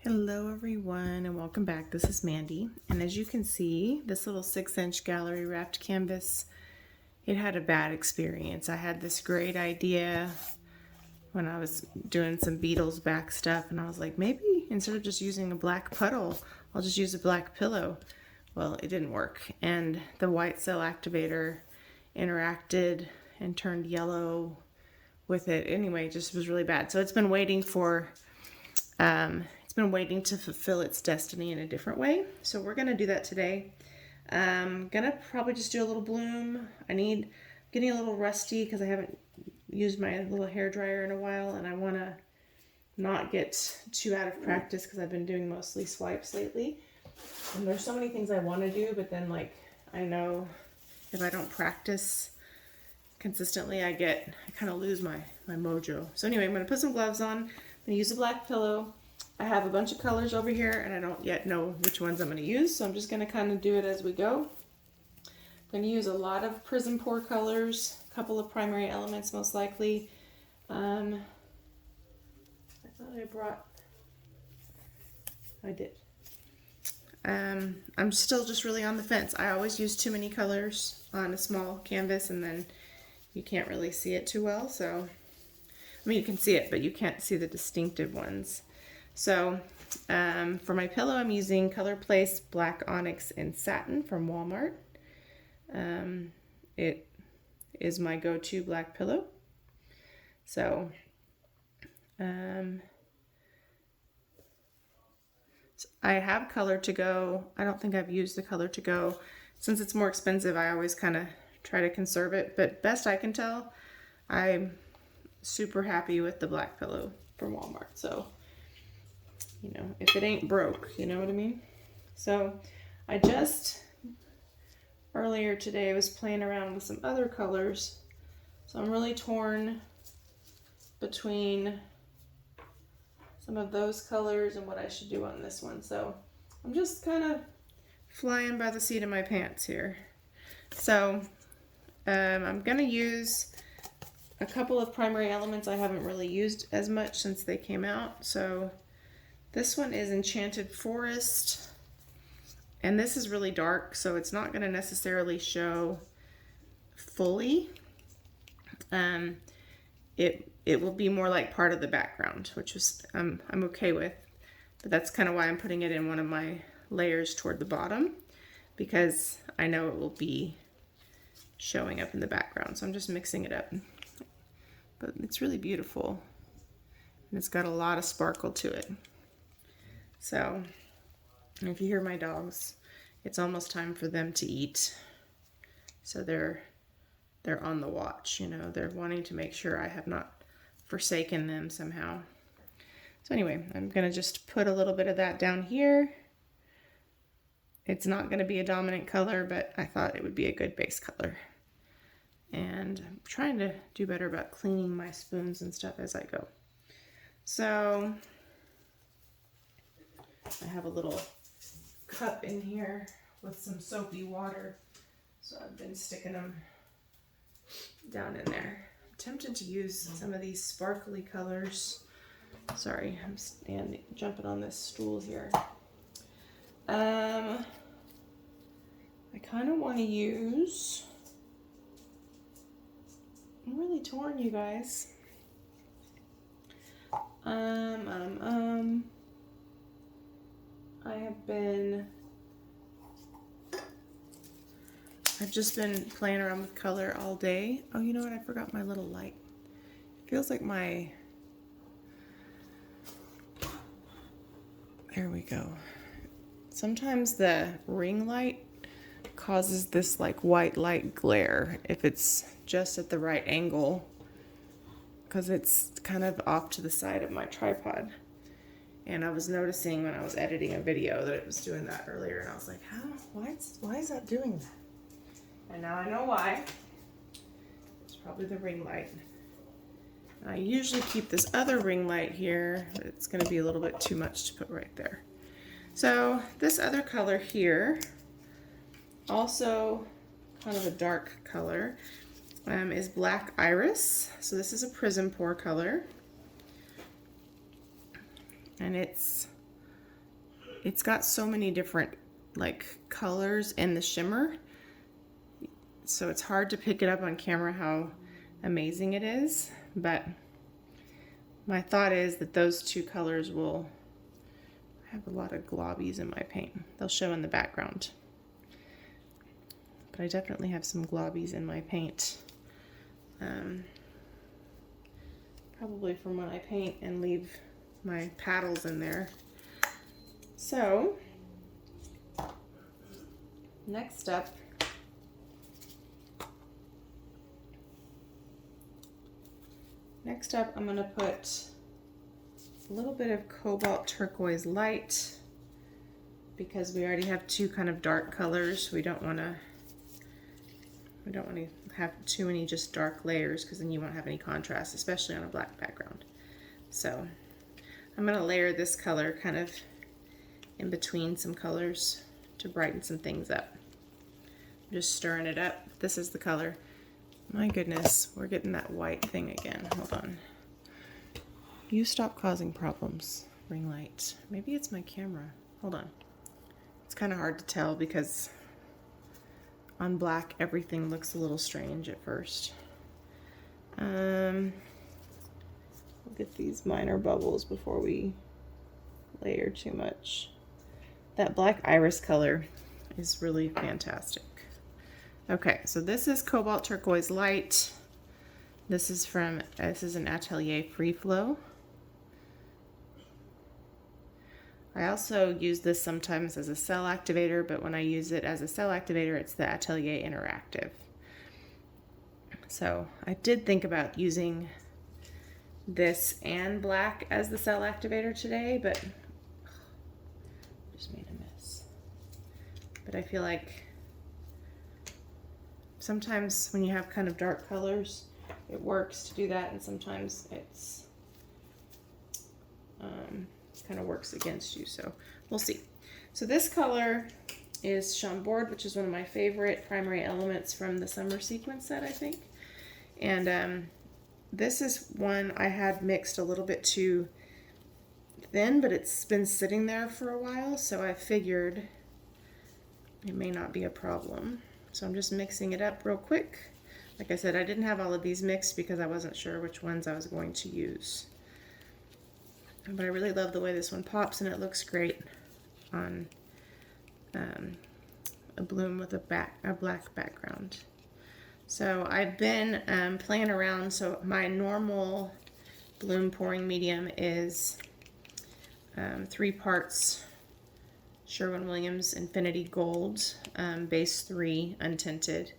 Hello everyone and welcome back. This is Mandy, and as you can see, this little 6-inch gallery wrapped canvas, it had a bad experience. I had this great idea when I was doing some Beatles back stuff, and I was like, maybe instead of just using a black puddle, I'll just use a black pillow. Well, it didn't work, and the white cell activator interacted and turned yellow with it. Anyway, it just was really bad. So it's been waiting to fulfill its destiny in a different way. So we're gonna do that today. Gonna probably just do a little bloom. Getting a little rusty because I haven't used my little hair dryer in a while, and I wanna not get too out of practice because I've been doing mostly swipes lately. And there's so many things I want to do, but then I know if I don't practice consistently, I kind of lose my mojo. So anyway, I'm gonna put some gloves on. I'm gonna use a black pillow. I have a bunch of colors over here, and I don't yet know which ones I'm going to use, so I'm just going to kind of do it as we go. I'm going to use a lot of PrizmPour colors, a couple of primary elements most likely. I thought I did. I'm still just really on the fence. I always use too many colors on a small canvas, and then you can't really see it too well. So, I mean, you can see it, but you can't see the distinctive ones. So for my pillow, I'm using Color Place Black Onyx and Satin from Walmart. It is my go-to black pillow. So I have Color to Go. I don't think I've used the Color to Go. Since it's more expensive, I always kind of try to conserve it. But best I can tell, I'm super happy with the black pillow from Walmart. So, you know, if it ain't broke, you know what I mean? So I just earlier today was playing around with some other colors. So I'm really torn between some of those colors and what I should do on this one. So I'm just kind of flying by the seat of my pants here. So I'm gonna use a couple of primary elements I haven't really used as much since they came out. So this one is Enchanted Forest, and this is really dark, so it's not going to necessarily show fully. It will be more like part of the background, which is I'm okay with, but that's kind of why I'm putting it in one of my layers toward the bottom, because I know it will be showing up in the background. So I'm just mixing it up, but it's really beautiful, and it's got a lot of sparkle to it. So, if you hear my dogs, it's almost time for them to eat. So they're on the watch, you know, they're wanting to make sure I have not forsaken them somehow. So anyway, I'm gonna just put a little bit of that down here. It's not gonna be a dominant color, but I thought it would be a good base color. And I'm trying to do better about cleaning my spoons and stuff as I go. So I have a little cup in here with some soapy water, so I've been sticking them down in there. I'm tempted to use some of these sparkly colors. Sorry, I'm jumping on this stool here. I kind of want to use, I'm really torn, you guys. I've just been playing around with color all day. Oh, you know what? I forgot my little light. It feels like there we go. Sometimes the ring light causes this like white light glare if it's just at the right angle, because it's kind of off to the side of my tripod. And I was noticing when I was editing a video that it was doing that earlier, and I was like, why is that doing that? And now I know why. It's probably the ring light. I usually keep this other ring light here, but it's going to be a little bit too much to put right there. So this other color here, also kind of a dark color, is Black Iris. So this is a PrizmPour color. And it's it's got so many different like colors in the shimmer, so it's hard to pick it up on camera how amazing it is, but my thought is that those two colors will have a lot of globbies in my paint. They'll show in the background, but I definitely have some globbies in my paint. Probably from when I paint and leave my paddles in there. So, next up, I'm going to put a little bit of Cobalt Turquoise Light, because we already have two kind of dark colors. We don't want to have too many just dark layers, because then you won't have any contrast, especially on a black background. So I'm going to layer this color kind of in between some colors to brighten some things up. I'm just stirring it up. This is the color. My goodness, we're getting that white thing again. Hold on. You stop causing problems, ring light. Maybe it's my camera. Hold on. It's kind of hard to tell because on black everything looks a little strange at first. We'll get these minor bubbles before we layer too much. That black iris color is really fantastic. Okay, so this is Cobalt Turquoise Light. This is an Atelier Free Flow. I also use this sometimes as a cell activator, but when I use it as a cell activator, it's the Atelier Interactive. So I did think about using this and black as the cell activator today, but just made a mess. But I feel like sometimes when you have kind of dark colors, it works to do that, and sometimes it's kind of works against you, so we'll see. So this color is Chambord, which is one of my favorite primary elements from the summer sequence set, I think. And this is one I had mixed a little bit too thin, but it's been sitting there for a while, so I figured it may not be a problem. So I'm just mixing it up real quick. Like I said, I didn't have all of these mixed because I wasn't sure which ones I was going to use. But I really love the way this one pops, and it looks great on a bloom with a black background. So I've been playing around. So my normal bloom pouring medium is 3 parts Sherwin-Williams Infinity Gold, base 3 untinted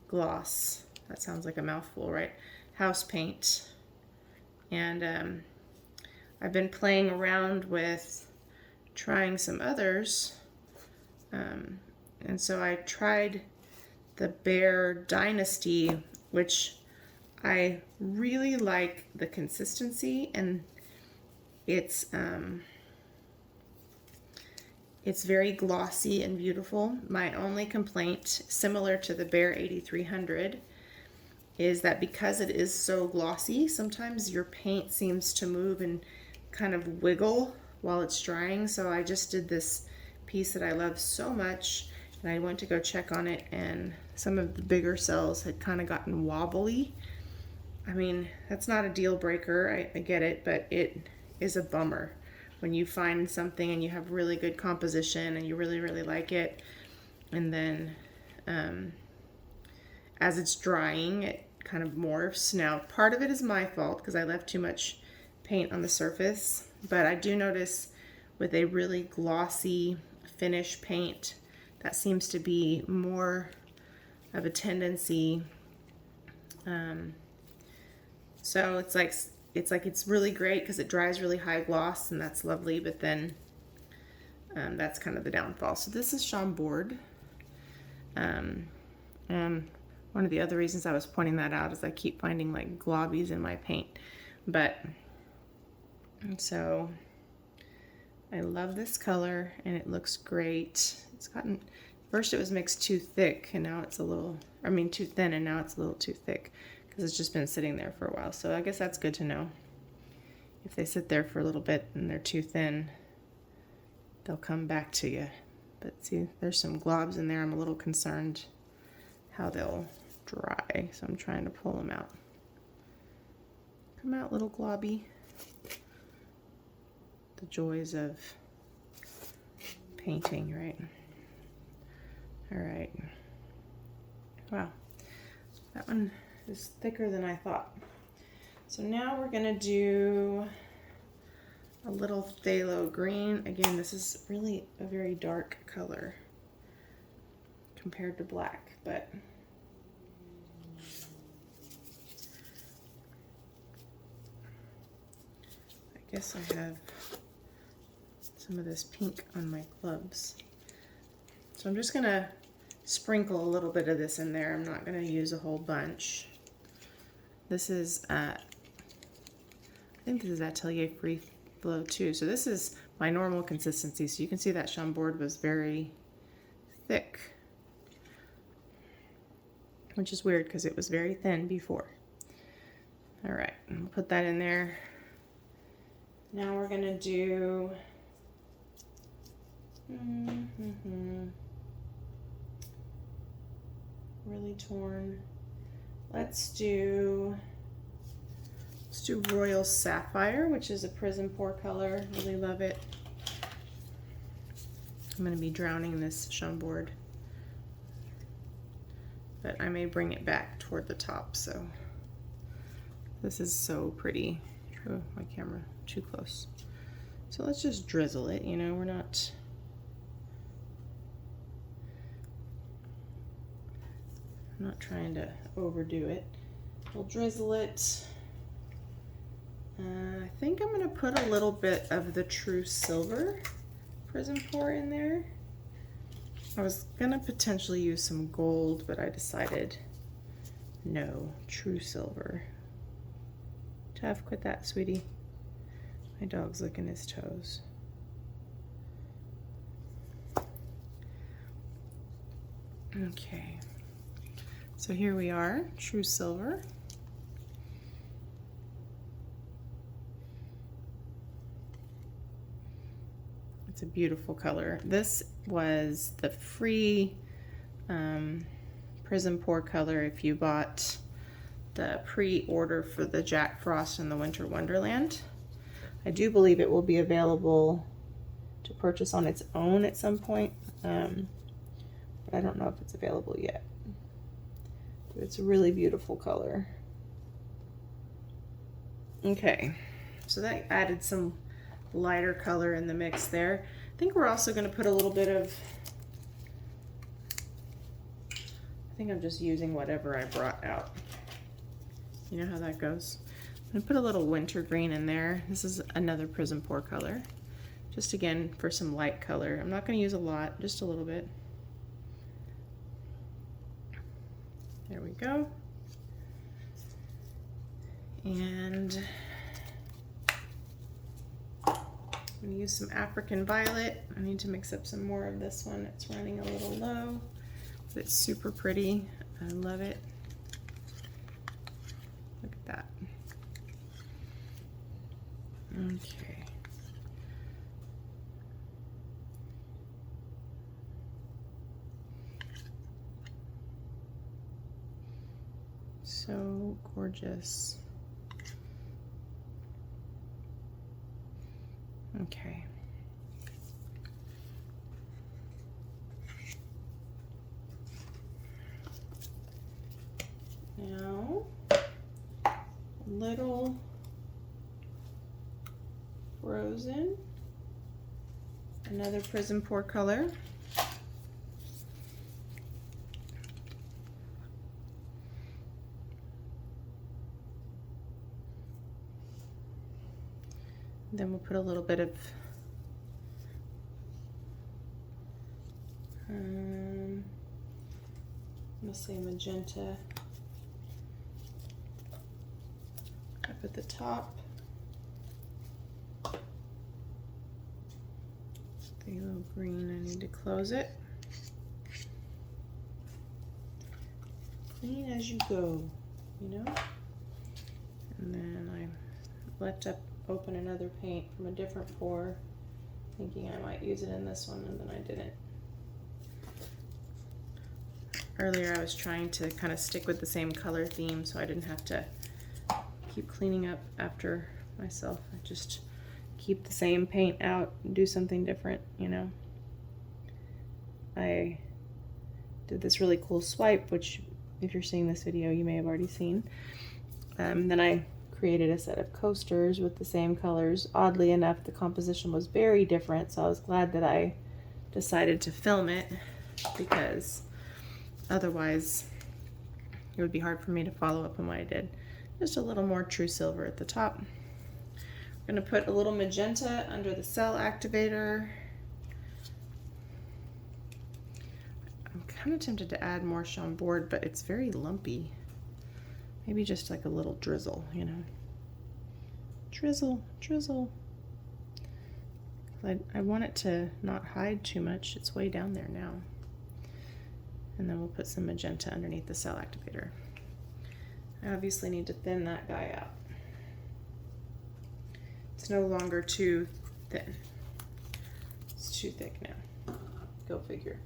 gloss. That sounds like a mouthful, right? House paint. And I've been playing around with trying some others. And so I tried the Bear Dynasty, which I really like the consistency, and it's very glossy and beautiful. My only complaint, similar to the Bear 8300, is that because it is so glossy, sometimes your paint seems to move and kind of wiggle while it's drying. So I just did this piece that I love so much, and I went to go check on it, and some of the bigger cells had kind of gotten wobbly. I mean, that's not a deal breaker, I get it, but it is a bummer when you find something and you have really good composition and you really, really like it, and then as it's drying, it kind of morphs. Now, part of it is my fault because I left too much paint on the surface, but I do notice with a really glossy finish paint, that seems to be more of a tendency. So it's really great because it dries really high gloss, and that's lovely, but then that's kind of the downfall. So this is Chambord. And one of the other reasons I was pointing that out is I keep finding like globbies in my paint. So I love this color, and it looks great. It's gotten, first it was mixed too thick, and now it's too thin, and now it's a little too thick because it's just been sitting there for a while. So I guess that's good to know. If they sit there for a little bit and they're too thin, they'll come back to you. But see, there's some globs in there. I'm a little concerned how they'll dry, so I'm trying to pull them out. Come out, little globby. The joys of painting, right? All right. Wow, that one is thicker than I thought. So now we're gonna do a little phthalo green. Again, this is really a very dark color compared to black, but I guess I have some of this pink on my gloves. So I'm just gonna sprinkle a little bit of this in there. I'm not gonna use a whole bunch. This is, I think this is Atelier Free Flow too. So this is my normal consistency. So you can see that Chambord was very thick, which is weird because it was very thin before. All right, I'll put that in there. Now we're gonna do, really torn. Let's do Royal Sapphire, which is a PrizmPour color. Really love it. I'm going to be drowning this Chambord, but I may bring it back toward the top. So this is so pretty. Oh, my camera too close. So let's just drizzle it. You know, we're not. I'm not trying to overdo it. We'll drizzle it. I think I'm going to put a little bit of the True Silver PrizmPour in there. I was going to potentially use some gold, but I decided no, True Silver. Tough, quit that, sweetie. My dog's licking his toes. Okay. So here we are, True Silver. It's a beautiful color. This was the free PrizmPour color if you bought the pre-order for the Jack Frost and the Winter Wonderland. I do believe it will be available to purchase on its own at some point, but I don't know if it's available yet. It's a really beautiful color. Okay, so that added some lighter color in the mix there. I think we're also going to put a little bit of, I think I'm just using whatever I brought out. You know how that goes. I'm going to put a little winter green in there. This is another PrizmPour color. Just again for some light color. I'm not going to use a lot, just a little bit. There we go. And I'm going to use some African Violet. I need to mix up some more of this one. It's running a little low, but it's super pretty. I love it. Look at that. Okay. So gorgeous. Okay. Now, a little Frozen, another PrizmPour color. Then we'll put a little bit of let's say Magenta up at the top. Phthalo Green, I need to close it. Clean as you go, you know? And then I open another paint from a different pour thinking I might use it in this one, and then I didn't. Earlier I was trying to kind of stick with the same color theme so I didn't have to keep cleaning up after myself. I just keep the same paint out and do something different, you know. I did this really cool swipe, which if you're seeing this video you may have already seen. Then I created a set of coasters with the same colors. Oddly enough, the composition was very different, so I was glad that I decided to film it, because otherwise it would be hard for me to follow up on what I did. Just a little more true silver at the top. I'm going to put a little magenta under the cell activator. I'm kind of tempted to add more Chambord, but it's very lumpy. Maybe just like a little drizzle, you know. Drizzle, drizzle. I want it to not hide too much. It's way down there now. And then we'll put some magenta underneath the cell activator. I obviously need to thin that guy out. It's no longer too thin. It's too thick now. Go figure.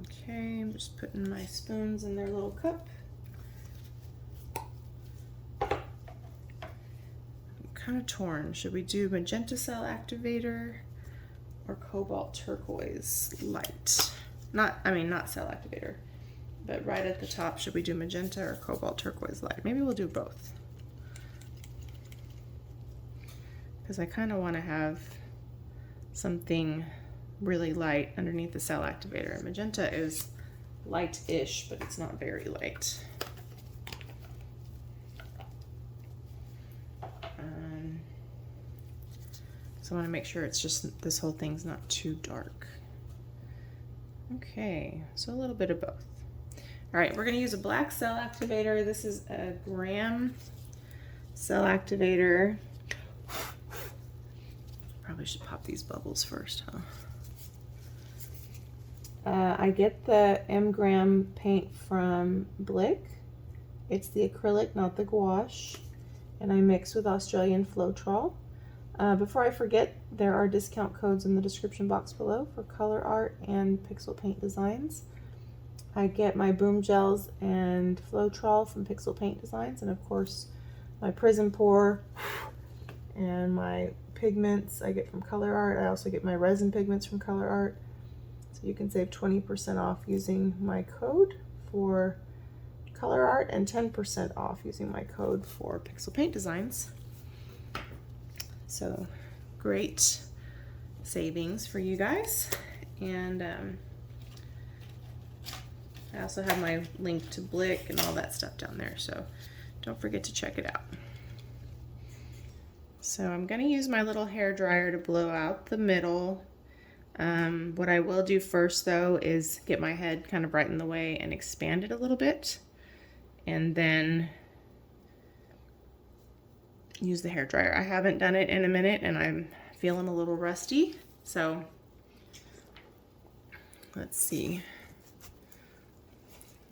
Okay, I'm just putting my spoons in their little cup. I'm kind of torn. Should we do magenta cell activator or cobalt turquoise light? Not cell activator, but right at the top, should we do magenta or cobalt turquoise light? Maybe we'll do both, because I kind of want to have something really light underneath the cell activator. Magenta is light-ish, but it's not very light. So I want to make sure it's just, this whole thing's not too dark. Okay, so a little bit of both. All right, we're going to use a black cell activator. This is a gram cell activator. Probably should pop these bubbles first, huh? I get the M-gram paint from Blick. It's the acrylic, not the gouache. And I mix with Australian Floetrol. Before I forget, there are discount codes in the description box below for Colourarte and Pixel Paint Designs. I get my Boom Gels and Floetrol from Pixel Paint Designs, and of course my PrizmPour and my pigments I get from Colourarte. I also get my resin pigments from Colourarte. So you can save 20% off using my code for Colourarte and 10% off using my code for Pixel Paint Designs. So great savings for you guys. And I also have my link to Blick and all that stuff down there, so don't forget to check it out. So I'm going to use my little hair dryer to blow out the middle. What I will do first though is get my head kind of right in the way and expand it a little bit, and then use the hair dryer. I haven't done it in a minute and I'm feeling a little rusty, so let's see.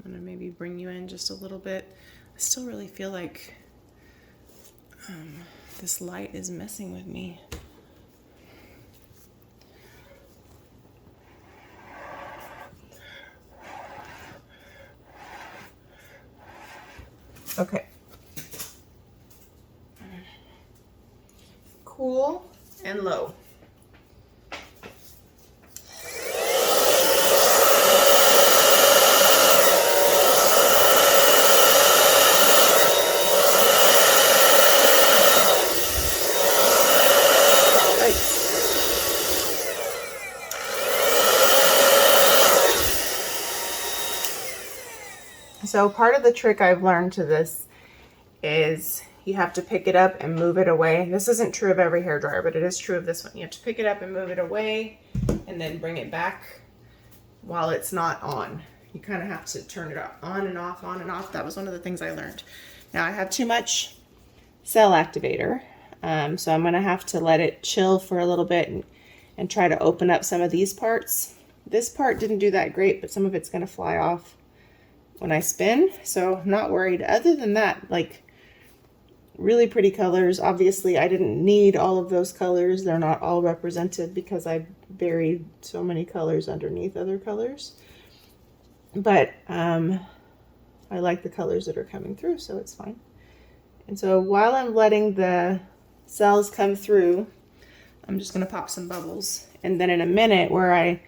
I'm gonna maybe bring you in just a little bit. I still really feel like this light is messing with me. Okay. Cool and low. So part of the trick I've learned to this is you have to pick it up and move it away. This isn't true of every hairdryer, but it is true of this one. You have to pick it up and move it away and then bring it back while it's not on. You kind of have to turn it on and off, on and off. That was one of the things I learned. Now I have too much cell activator, so I'm gonna have to let it chill for a little bit and try to open up some of these parts. This part didn't do that great, but some of it's gonna fly off when I spin, so I'm not worried. Other than that, like, really pretty colors. Obviously, I didn't need all of those colors. They're not all represented because I buried so many colors underneath other colors. But I like the colors that are coming through, so it's fine. And so while I'm letting the cells come through, I'm just going to pop some bubbles. And then in a minute, where I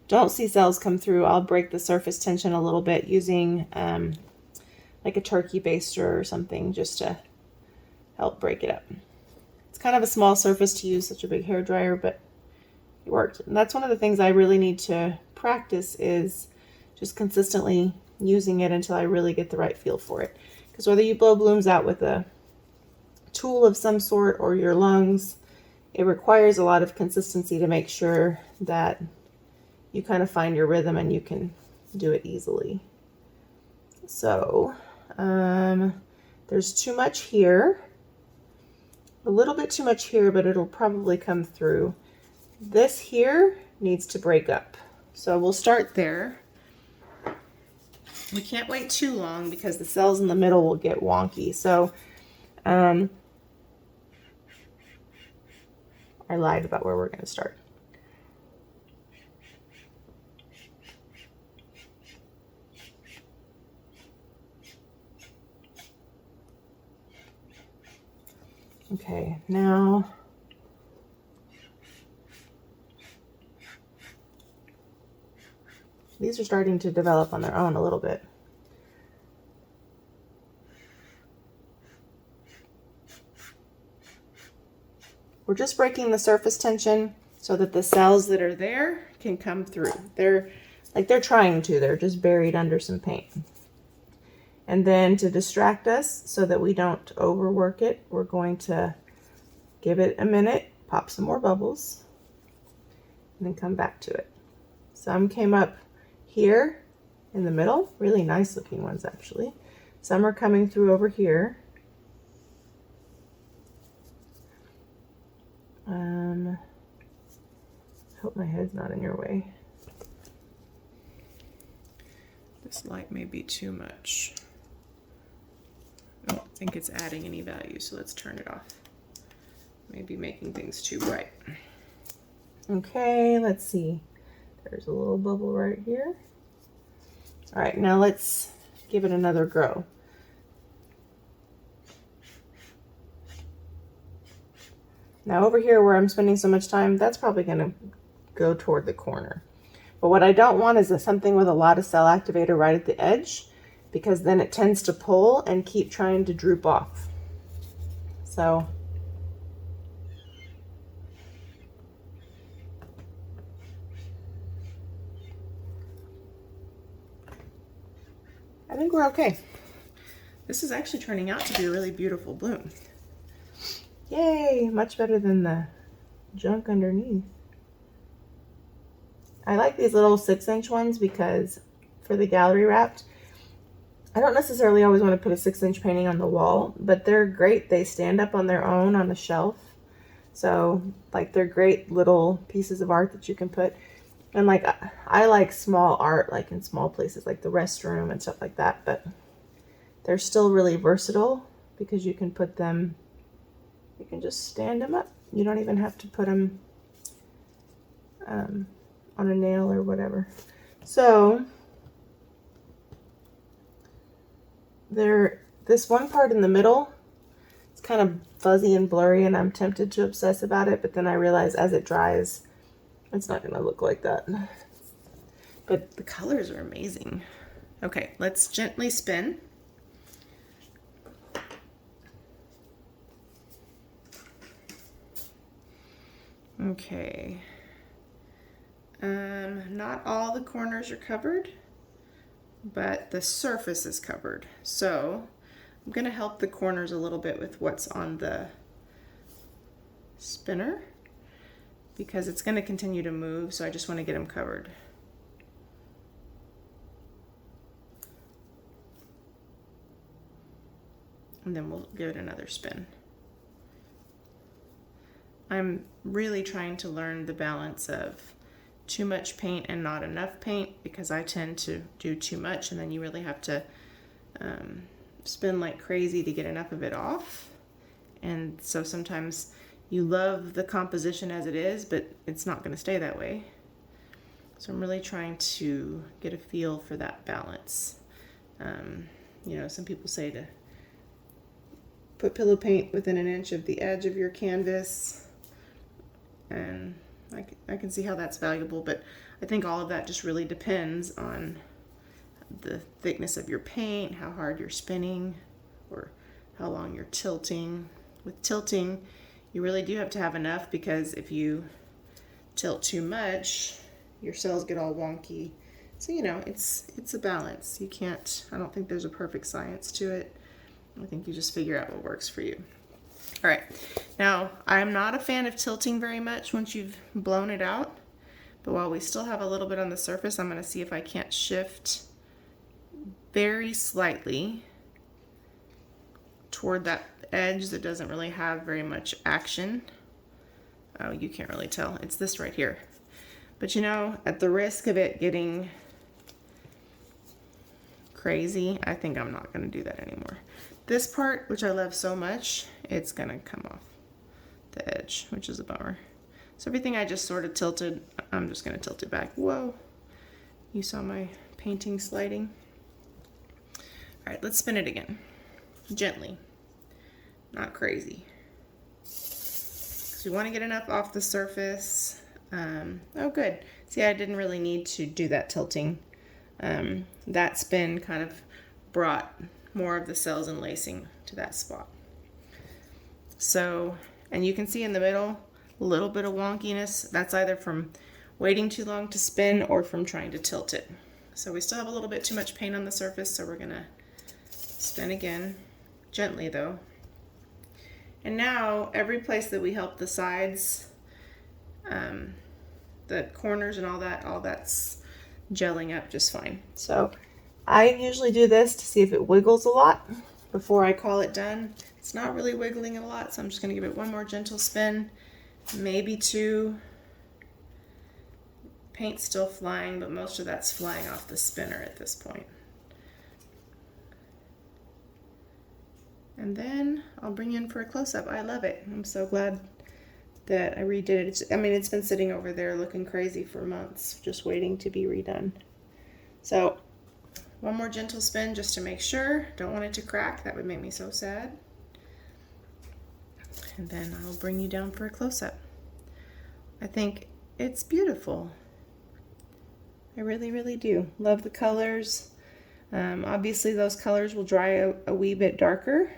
don't see cells come through, I'll break the surface tension a little bit using like a turkey baster or something, just to help break it up. It's kind of a small surface to use such a big hair dryer, but it worked. And that's one of the things I really need to practice, is just consistently using it until I really get the right feel for it. Because whether you blow blooms out with a tool of some sort or your lungs, it requires a lot of consistency to make sure that you kind of find your rhythm and you can do it easily. So there's too much here, a little bit too much here, but it'll probably come through. This here needs to break up. So we'll start there. We can't wait too long because the cells in the middle will get wonky. So I lied about where we're going to start. Okay, now these are starting to develop on their own a little bit. We're just breaking the surface tension so that the cells that are there can come through. They're trying to, they're just buried under some paint. And then to distract us so that we don't overwork it, we're going to give it a minute, pop some more bubbles, and then come back to it. Some came up here in the middle, really nice looking ones actually. Some are coming through over here. Hope my head's not in your way. This light may be too much. I don't think it's adding any value, so let's turn it off. Maybe making things too bright. Okay, let's see. There's a little bubble right here. All right, now let's give it another go. Now over here where I'm spending so much time, that's probably gonna go toward the corner. But what I don't want is something with a lot of cell activator right at the edge, because then it tends to pull and keep trying to droop off. So I think we're okay. This is actually turning out to be a really beautiful bloom. Yay, much better than the junk underneath. I like these little 6-inch ones because for the gallery wrapped, I don't necessarily always want to put a 6-inch painting on the wall, but they're great. They stand up on their own on the shelf. So like they're great little pieces of art that you can put. And like I like small art, like in small places like the restroom and stuff like that, but they're still really versatile because you can put them, you can just stand them up. You don't even have to put them on a nail or whatever. So this one part in the middle, it's kind of fuzzy and blurry and I'm tempted to obsess about it, but then I realize as it dries, it's not gonna look like that. But the colors are amazing. Okay, let's gently spin. Okay. Not all the corners are covered, but the surface is covered. So I'm going to help the corners a little bit with what's on the spinner because it's going to continue to move, so I just want to get them covered. And then we'll give it another spin. I'm really trying to learn the balance of too much paint and not enough paint because I tend to do too much and then you really have to spin like crazy to get enough of it off. And so sometimes you love the composition as it is, but it's not going to stay that way. So I'm really trying to get a feel for that balance. You know, some people say to put pillow paint within an inch of the edge of your canvas, and I can see how that's valuable, but I think all of that just really depends on the thickness of your paint, how hard you're spinning, or how long you're tilting. With tilting, you really do have to have enough, because if you tilt too much, your cells get all wonky. So, you know, it's a balance. You can't, I don't think there's a perfect science to it. I think you just figure out what works for you. All right, now I'm not a fan of tilting very much once you've blown it out, but while we still have a little bit on the surface, I'm going to see if I can't shift very slightly toward that edge that doesn't really have very much action. Oh, you can't really tell. It's this right here. But you know, at the risk of it getting crazy, I think I'm not going to do that anymore. This part, which I love so much, it's going to come off the edge, which is a bummer. So everything I just sort of tilted, I'm just going to tilt it back. Whoa, you saw my painting sliding. All right, let's spin it again. Gently, not crazy. So you want to get enough off the surface. Oh, good. See, I didn't really need to do that tilting. That spin kind of brought more of the cells and lacing to that spot. So, and you can see in the middle, a little bit of wonkiness. That's either from waiting too long to spin or from trying to tilt it. So we still have a little bit too much paint on the surface, so we're gonna spin again, gently though. And now every place that we help the sides, the corners and all that's gelling up just fine. So I usually do this to see if it wiggles a lot before I call it done. It's not really wiggling a lot, so I'm just going to give it one more gentle spin, maybe two. Paint's still flying, but most of that's flying off the spinner at this point. And then I'll bring you in for a close-up. I love it. I'm so glad that I redid it. I mean, it's been sitting over there looking crazy for months, just waiting to be redone. So one more gentle spin just to make sure. Don't want it to crack. That would make me so sad. And then I'll bring you down for a close-up. I think it's beautiful. I really, really do. Love the colors. Obviously those colors will dry a wee bit darker,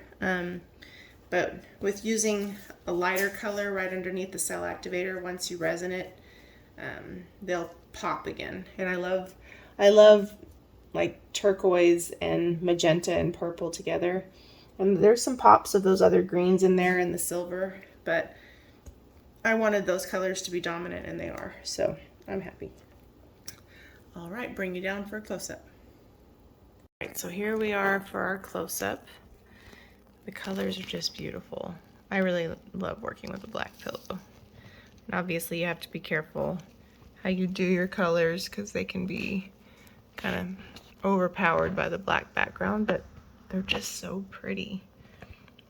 but with using a lighter color right underneath the cell activator, once you resin it, they'll pop again. And I love like turquoise and magenta and purple together. And there's some pops of those other greens in there and the silver, but I wanted those colors to be dominant, and they are, so I'm happy. All right, bring you down for a close-up. All right, so here we are for our close-up. The colors are just beautiful. I really love working with a black pillow. And obviously you have to be careful how you do your colors, because they can be kind of overpowered by the black background, but they're just so pretty.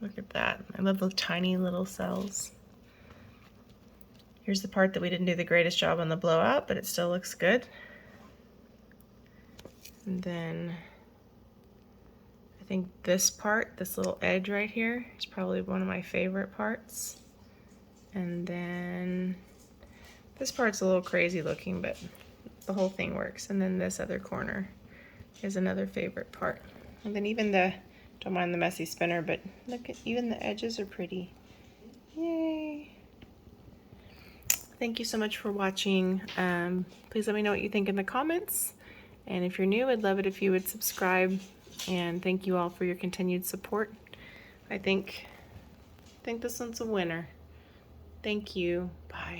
Look at that. I love the tiny little cells. Here's the part that we didn't do the greatest job on the blowout, but it still looks good. And then I think this part, this little edge right here, is probably one of my favorite parts. And then this part's a little crazy looking, but the whole thing works. And then this other corner is another favorite part. And then even don't mind the messy spinner, but look at, even the edges are pretty. Yay. Thank you so much for watching. Please let me know what you think in the comments. And if you're new, I'd love it if you would subscribe. And thank you all for your continued support. I think this one's a winner. Thank you. Bye.